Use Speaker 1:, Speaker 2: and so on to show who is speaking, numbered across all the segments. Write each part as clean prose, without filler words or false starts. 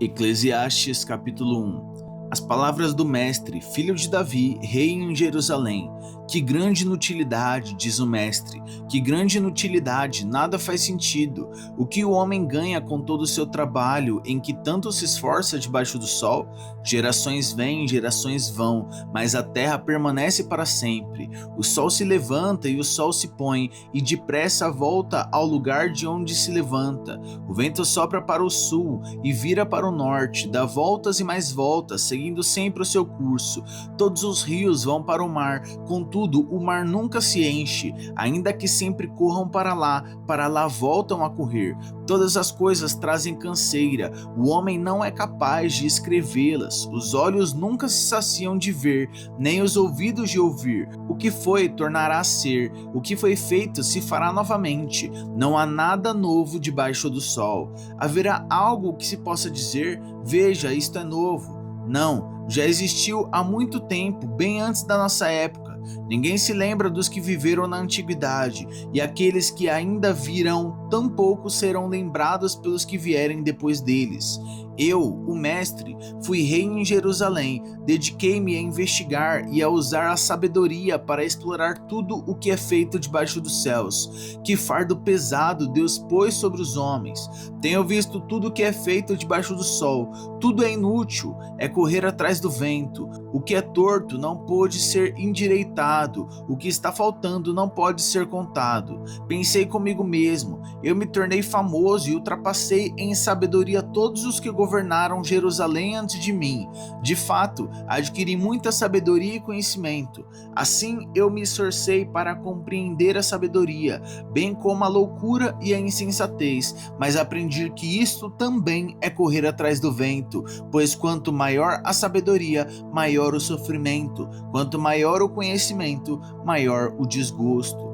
Speaker 1: Eclesiastes capítulo 1. As palavras do mestre, filho de Davi, rei em Jerusalém. Que grande inutilidade, diz o mestre, que grande inutilidade, nada faz sentido. O que o homem ganha com todo o seu trabalho, em que tanto se esforça debaixo do sol? Gerações vêm, gerações vão, mas a terra permanece para sempre. O sol se levanta e o sol se põe, e depressa volta ao lugar de onde se levanta. O vento sopra para o sul e vira para o norte, dá voltas e mais voltas, seguindo sempre o seu curso. Todos os rios vão para o mar, contudo o mar nunca se enche, ainda que sempre corram para lá voltam a correr. Todas as coisas trazem canseira, o homem não é capaz de escrevê-las, os olhos nunca se saciam de ver, nem os ouvidos de ouvir. O que foi tornará a ser, o que foi feito se fará novamente, não há nada novo debaixo do sol. Haverá algo que se possa dizer, veja, isto é novo? Não, já existiu há muito tempo, bem antes da nossa época. Ninguém se lembra dos que viveram na antiguidade, e aqueles que ainda virão, tampouco serão lembrados pelos que vierem depois deles. Eu, o mestre, fui rei em Jerusalém, dediquei-me a investigar e a usar a sabedoria para explorar tudo o que é feito debaixo dos céus. Que fardo pesado Deus pôs sobre os homens. Tenho visto tudo o que é feito debaixo do sol. Tudo é inútil, é correr atrás do vento. O que é torto não pôde ser endireitado, o que está faltando não pode ser contado. Pensei comigo mesmo, eu me tornei famoso e ultrapassei em sabedoria todos os que governaram Jerusalém antes de mim. De fato, adquiri muita sabedoria e conhecimento. Assim eu me esforcei para compreender a sabedoria, bem como a loucura e a insensatez, mas aprendi que isto também é correr atrás do vento, pois quanto maior a sabedoria, maior o sofrimento, quanto maior o conhecimento, maior o desgosto.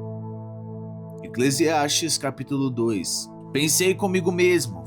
Speaker 1: Eclesiastes capítulo 2. Pensei comigo mesmo,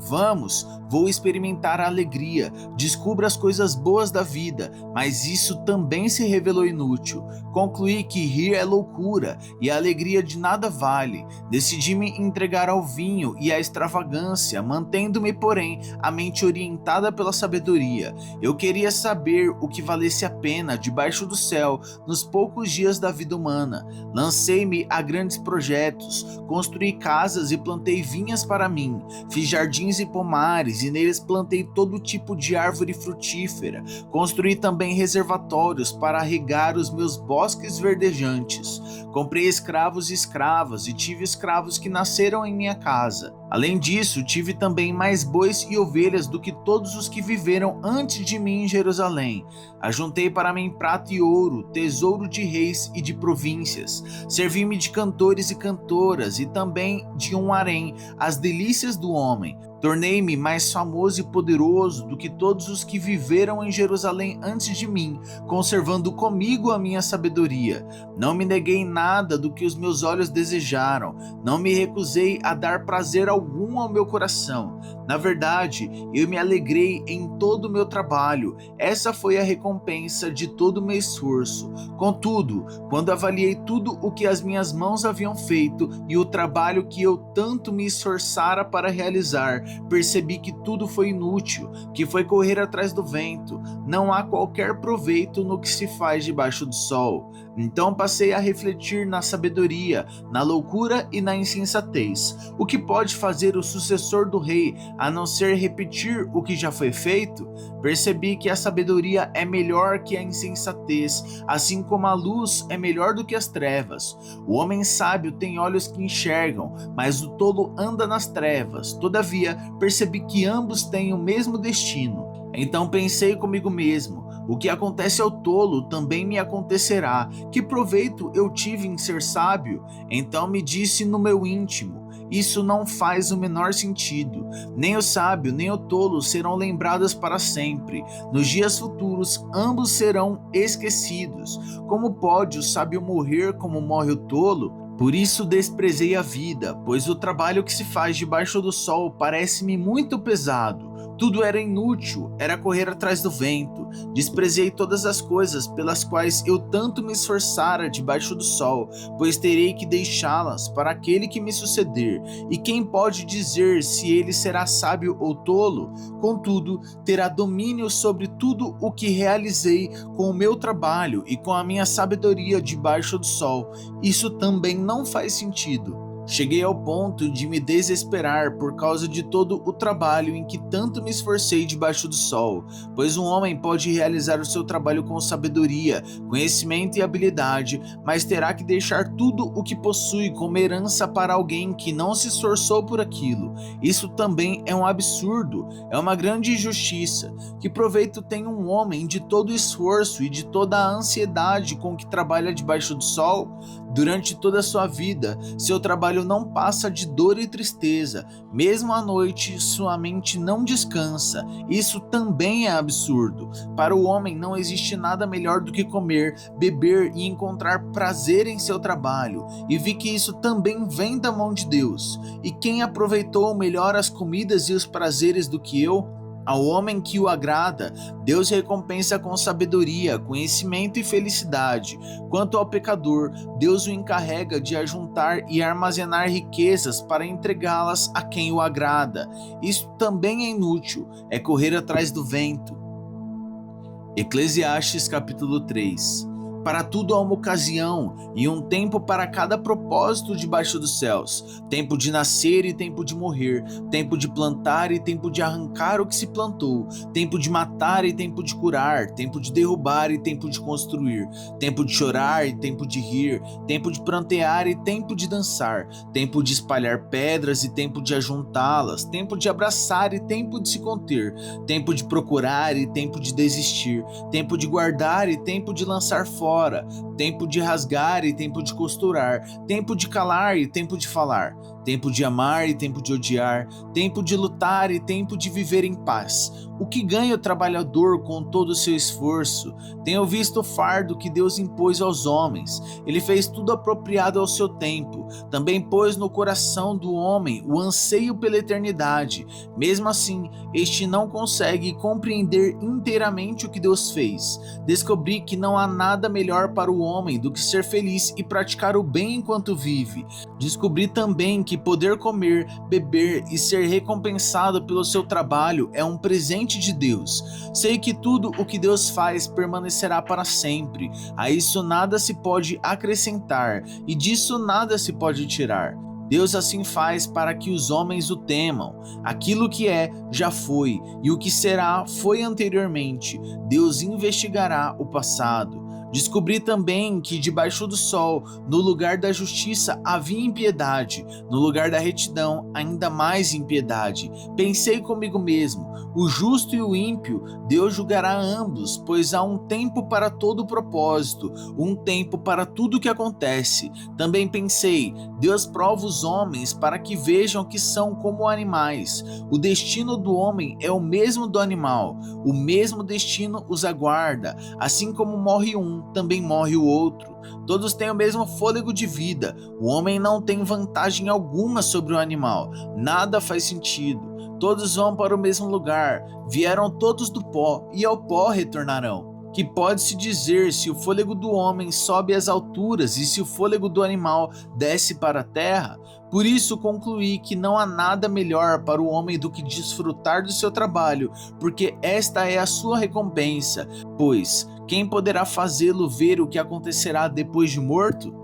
Speaker 1: vou experimentar a alegria, descubra as coisas boas da vida, mas isso também se revelou inútil. Concluí que rir é loucura e a alegria de nada vale. Decidi me entregar ao vinho e à extravagância, mantendo-me, porém, a mente orientada pela sabedoria. Eu queria saber o que valesse a pena debaixo do céu nos poucos dias da vida humana. Lancei-me a grandes projetos, construí casas e plantei vinhas para mim, fiz jardins e pomares e neles plantei todo tipo de árvore frutífera. Construí também reservatórios para regar os meus bosques verdejantes. Comprei escravos e escravas e tive escravos que nasceram em minha casa. Além disso, tive também mais bois e ovelhas do que todos os que viveram antes de mim em Jerusalém. Ajuntei para mim prata e ouro, tesouro de reis e de províncias. Servi-me de cantores e cantoras e também de um harém, as delícias do homem. Tornei-me mais famoso e poderoso do que todos os que viveram em Jerusalém antes de mim, conservando comigo a minha sabedoria. Não me neguei nada do que os meus olhos desejaram, não me recusei a dar prazer algum ao meu coração. Na verdade, eu me alegrei em todo o meu trabalho, essa foi a recompensa de todo o meu esforço. Contudo, quando avaliei tudo o que as minhas mãos haviam feito e o trabalho que eu tanto me esforçara para realizar, percebi que tudo foi inútil, que foi correr atrás do vento. Não há qualquer proveito no que se faz debaixo do sol. Então passei a refletir na sabedoria, na loucura e na insensatez. O que pode fazer o sucessor do rei, a não ser repetir o que já foi feito? Percebi que a sabedoria é melhor que a insensatez, assim como a luz é melhor do que as trevas. O homem sábio tem olhos que enxergam, mas o tolo anda nas trevas. Todavia, percebi que ambos têm o mesmo destino. Então pensei comigo mesmo, o que acontece ao tolo também me acontecerá. Que proveito eu tive em ser sábio? Então me disse no meu íntimo, isso não faz o menor sentido. Nem o sábio nem o tolo serão lembrados para sempre. Nos dias futuros, ambos serão esquecidos. Como pode o sábio morrer como morre o tolo? Por isso desprezei a vida, pois o trabalho que se faz debaixo do sol parece-me muito pesado. Tudo era inútil, era correr atrás do vento. Desprezei todas as coisas pelas quais eu tanto me esforçara debaixo do sol, pois terei que deixá-las para aquele que me suceder. E quem pode dizer se ele será sábio ou tolo? Contudo, terá domínio sobre tudo o que realizei com o meu trabalho e com a minha sabedoria debaixo do sol. Isso também não faz sentido. Cheguei ao ponto de me desesperar por causa de todo o trabalho em que tanto me esforcei debaixo do sol, pois um homem pode realizar o seu trabalho com sabedoria, conhecimento e habilidade, mas terá que deixar tudo o que possui como herança para alguém que não se esforçou por aquilo. Isso também é um absurdo, é uma grande injustiça. Que proveito tem um homem de todo o esforço e de toda a ansiedade com que trabalha debaixo do sol? Durante toda a sua vida, seu trabalho não passa de dor e tristeza. Mesmo à noite, sua mente não descansa. Isso também é absurdo. Para o homem não existe nada melhor do que comer, beber e encontrar prazer em seu trabalho. E vi que isso também vem da mão de Deus. E quem aproveitou melhor as comidas e os prazeres do que eu? Ao homem que o agrada, Deus recompensa com sabedoria, conhecimento e felicidade. Quanto ao pecador, Deus o encarrega de ajuntar e armazenar riquezas para entregá-las a quem o agrada. Isso também é inútil, é correr atrás do vento. Eclesiastes capítulo 3. Para tudo há uma ocasião e um tempo para cada propósito debaixo dos céus, tempo de nascer e tempo de morrer, tempo de plantar e tempo de arrancar o que se plantou, tempo de matar e tempo de curar, tempo de derrubar e tempo de construir, tempo de chorar e tempo de rir, tempo de prantear e tempo de dançar, tempo de espalhar pedras e tempo de ajuntá-las, tempo de abraçar e tempo de se conter, tempo de procurar e tempo de desistir, tempo de guardar e tempo de lançar fora, tempo de rasgar e tempo de costurar, tempo de calar e tempo de falar, tempo de amar e tempo de odiar, tempo de lutar e tempo de viver em paz. O que ganha o trabalhador com todo o seu esforço? Tenho visto o fardo que Deus impôs aos homens. Ele fez tudo apropriado ao seu tempo. Também pôs no coração do homem o anseio pela eternidade. Mesmo assim, este não consegue compreender inteiramente o que Deus fez. Descobri que não há nada melhor para o homem do que ser feliz e praticar o bem enquanto vive. Descobri também que poder comer, beber e ser recompensado pelo seu trabalho é um presente de Deus. Sei que tudo o que Deus faz permanecerá para sempre. A isso nada se pode acrescentar e disso nada se pode tirar. Deus assim faz para que os homens o temam. Aquilo que é, já foi, e o que será, foi anteriormente. Deus investigará o passado. Descobri também que debaixo do sol, no lugar da justiça, havia impiedade, no lugar da retidão, ainda mais impiedade. Pensei comigo mesmo, o justo e o ímpio, Deus julgará ambos, pois há um tempo para todo propósito, um tempo para tudo que acontece. Também pensei, Deus prova os homens para que vejam que são como animais. O destino do homem é o mesmo do animal, o mesmo destino os aguarda, assim como morre um, também morre o outro. Todos têm o mesmo fôlego de vida. O homem não tem vantagem alguma sobre o animal. Nada faz sentido. Todos vão para o mesmo lugar. Vieram todos do pó e ao pó retornarão. Que pode-se dizer se o fôlego do homem sobe às alturas e se o fôlego do animal desce para a terra? Por isso concluí que não há nada melhor para o homem do que desfrutar do seu trabalho, porque esta é a sua recompensa. Pois, quem poderá fazê-lo ver o que acontecerá depois de morto?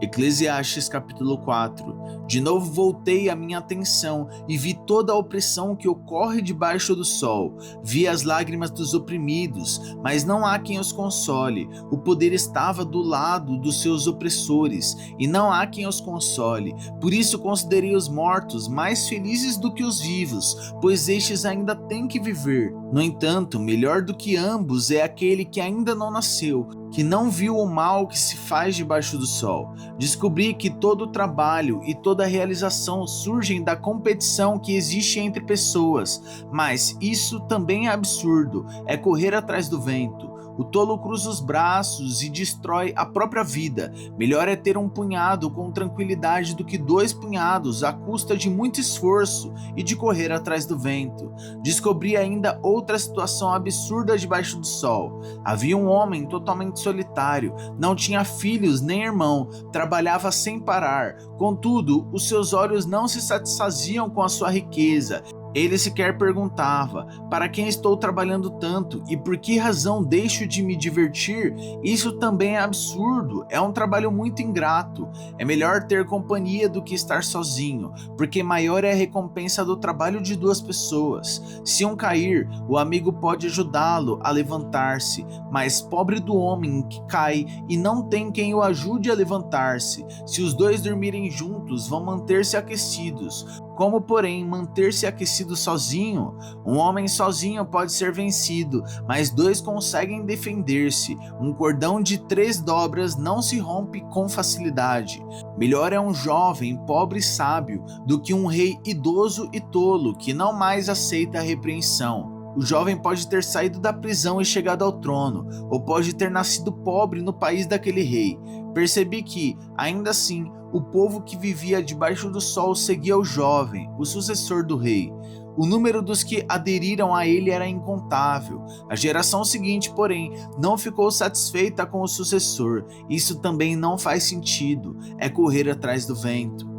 Speaker 1: Eclesiastes capítulo 4. De novo voltei a minha atenção e vi toda a opressão que ocorre debaixo do sol. Vi as lágrimas dos oprimidos, mas não há quem os console. O poder estava do lado dos seus opressores, e não há quem os console. Por isso considerei os mortos mais felizes do que os vivos, pois estes ainda têm que viver. No entanto, melhor do que ambos é aquele que ainda não nasceu, que não viu o mal que se faz debaixo do sol. Descobri que todo o trabalho e toda a realização surgem da competição que existe entre pessoas, mas isso também é absurdo, é correr atrás do vento. O tolo cruza os braços e destrói a própria vida. Melhor é ter um punhado com tranquilidade do que 2 punhados à custa de muito esforço e de correr atrás do vento. Descobri ainda outra situação absurda debaixo do sol. Havia um homem totalmente solitário, não tinha filhos nem irmão, trabalhava sem parar. Contudo, os seus olhos não se satisfaziam com a sua riqueza. Ele sequer perguntava: para quem estou trabalhando tanto e por que razão deixo de me divertir? Isso também é absurdo, é um trabalho muito ingrato. É melhor ter companhia do que estar sozinho, porque maior é a recompensa do trabalho de 2 pessoas. Se um cair, o amigo pode ajudá-lo a levantar-se, mas pobre do homem que cai e não tem quem o ajude a levantar-se. Se os 2 dormirem juntos, vão manter-se aquecidos. Como, porém, manter-se aquecido sozinho? Um homem sozinho pode ser vencido, mas 2 conseguem defender-se. Um cordão de 3 dobras não se rompe com facilidade. Melhor é um jovem, pobre e sábio, do que um rei idoso e tolo, que não mais aceita a repreensão. O jovem pode ter saído da prisão e chegado ao trono, ou pode ter nascido pobre no país daquele rei. Percebi que, ainda assim, o povo que vivia debaixo do sol seguia o jovem, o sucessor do rei. O número dos que aderiram a ele era incontável. A geração seguinte, porém, não ficou satisfeita com o sucessor. Isso também não faz sentido, é correr atrás do vento.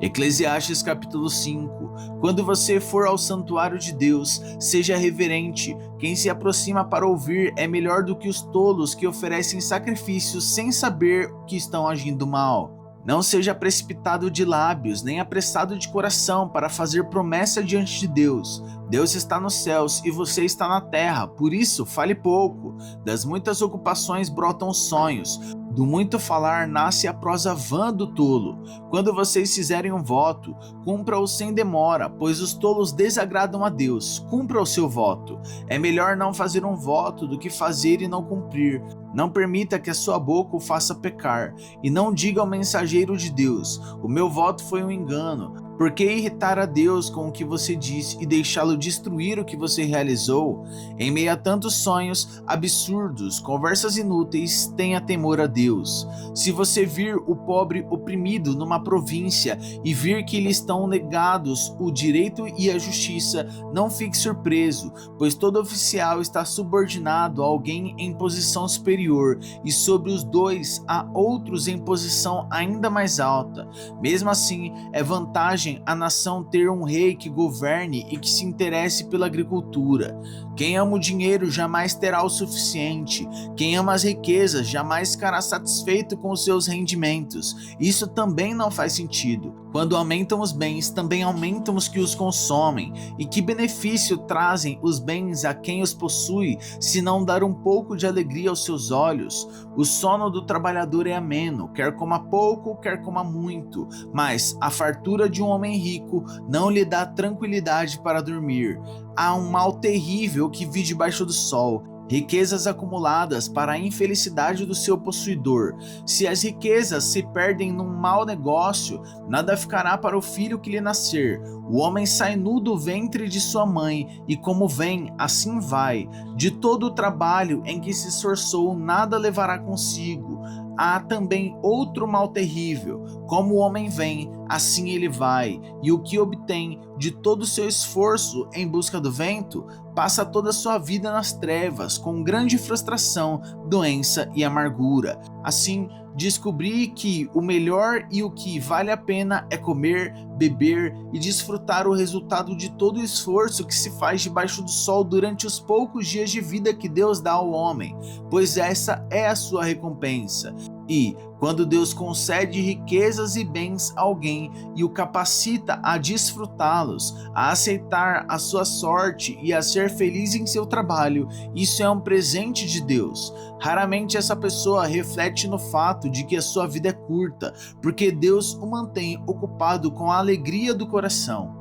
Speaker 1: Eclesiastes capítulo 5. Quando você for ao santuário de Deus, seja reverente. Quem se aproxima para ouvir é melhor do que os tolos que oferecem sacrifícios sem saber que estão agindo mal. Não seja precipitado de lábios, nem apressado de coração para fazer promessa diante de Deus. Deus está nos céus e você está na terra, por isso fale pouco. Das muitas ocupações brotam sonhos. Do muito falar nasce a prosa vã do tolo. Quando vocês fizerem um voto, cumpra-o sem demora, pois os tolos desagradam a Deus. Cumpra o seu voto. É melhor não fazer um voto do que fazer e não cumprir. Não permita que a sua boca o faça pecar, e não diga ao mensageiro de Deus: o meu voto foi um engano. Por que irritar a Deus com o que você disse e deixá-lo destruir o que você realizou? Em meio a tantos sonhos absurdos, conversas inúteis, tenha temor a Deus. Se você vir o pobre oprimido numa província e vir que lhe estão negados o direito e a justiça, não fique surpreso, pois todo oficial está subordinado a alguém em posição superior, e sobre os 2 há outros em posição ainda mais alta. Mesmo assim, é vantagem a nação ter um rei que governe e que se interesse pela agricultura. Quem ama o dinheiro jamais terá o suficiente. Quem ama as riquezas jamais ficará satisfeito com os seus rendimentos. Isso também não faz sentido. Quando aumentam os bens, também aumentam os que os consomem. E que benefício trazem os bens a quem os possui, se não dar um pouco de alegria aos seus olhos? O sono do trabalhador é ameno, quer coma pouco, quer coma muito. Mas a fartura de um homem rico não lhe dá tranquilidade para dormir. Há um mal terrível que vive debaixo do sol. Riquezas acumuladas para a infelicidade do seu possuidor. Se as riquezas se perdem num mau negócio, nada ficará para o filho que lhe nascer. O homem sai nu do ventre de sua mãe, e como vem, assim vai. De todo o trabalho em que se esforçou, nada levará consigo. Há também outro mal terrível: como o homem vem, assim ele vai, e o que obtém de todo o seu esforço em busca do vento, passa toda a sua vida nas trevas, com grande frustração, doença e amargura. Assim, descobri que o melhor e o que vale a pena é comer, beber e desfrutar o resultado de todo o esforço que se faz debaixo do sol durante os poucos dias de vida que Deus dá ao homem, pois essa é a sua recompensa. E, quando Deus concede riquezas e bens a alguém e o capacita a desfrutá-los, a aceitar a sua sorte e a ser feliz em seu trabalho, isso é um presente de Deus. Raramente essa pessoa reflete no fato de que a sua vida é curta, porque Deus o mantém ocupado com a alegria do coração.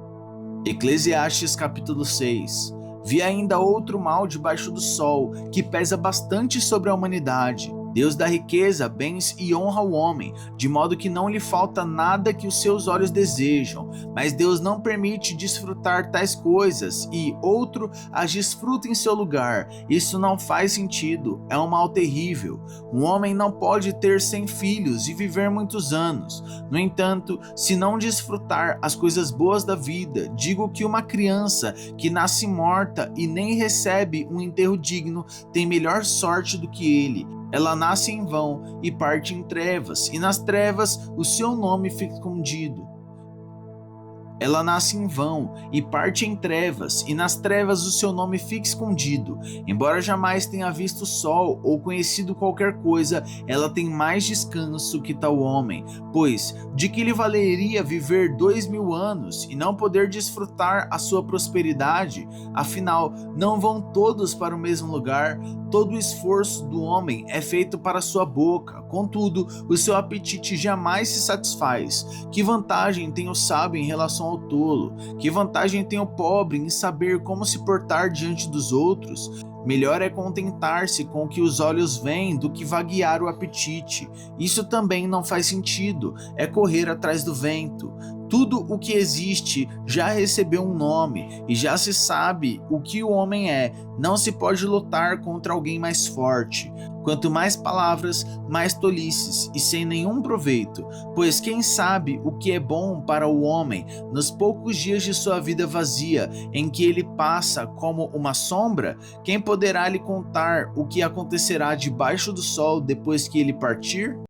Speaker 1: Eclesiastes capítulo 6. Vi ainda outro mal debaixo do sol, que pesa bastante sobre a humanidade. Deus dá riqueza, bens e honra ao homem, de modo que não lhe falta nada que os seus olhos desejam. Mas Deus não permite desfrutar tais coisas e outro as desfruta em seu lugar. Isso não faz sentido, é um mal terrível. Um homem não pode ter 100 filhos e viver muitos anos. No entanto, se não desfrutar as coisas boas da vida, digo que uma criança que nasce morta e nem recebe um enterro digno tem melhor sorte do que ele. Ela nasce em vão e parte em trevas, e nas trevas o seu nome fica escondido. Ela nasce em vão e parte em trevas, e nas trevas o seu nome fica escondido. Embora jamais tenha visto o sol ou conhecido qualquer coisa, ela tem mais descanso que tal homem. Pois, de que lhe valeria viver 2000 anos e não poder desfrutar a sua prosperidade? Afinal, não vão todos para o mesmo lugar? Todo o esforço do homem é feito para sua boca, contudo, o seu apetite jamais se satisfaz. Que vantagem tem o sábio em relação ao tolo? Que vantagem tem o pobre em saber como se portar diante dos outros? Melhor é contentar-se com o que os olhos veem do que vaguear o apetite. Isso também não faz sentido, é correr atrás do vento. Tudo o que existe já recebeu um nome e já se sabe o que o homem é. Não se pode lutar contra alguém mais forte. Quanto mais palavras, mais tolices e sem nenhum proveito. Pois quem sabe o que é bom para o homem nos poucos dias de sua vida vazia, em que ele passa como uma sombra? Quem poderá lhe contar o que acontecerá debaixo do sol depois que ele partir?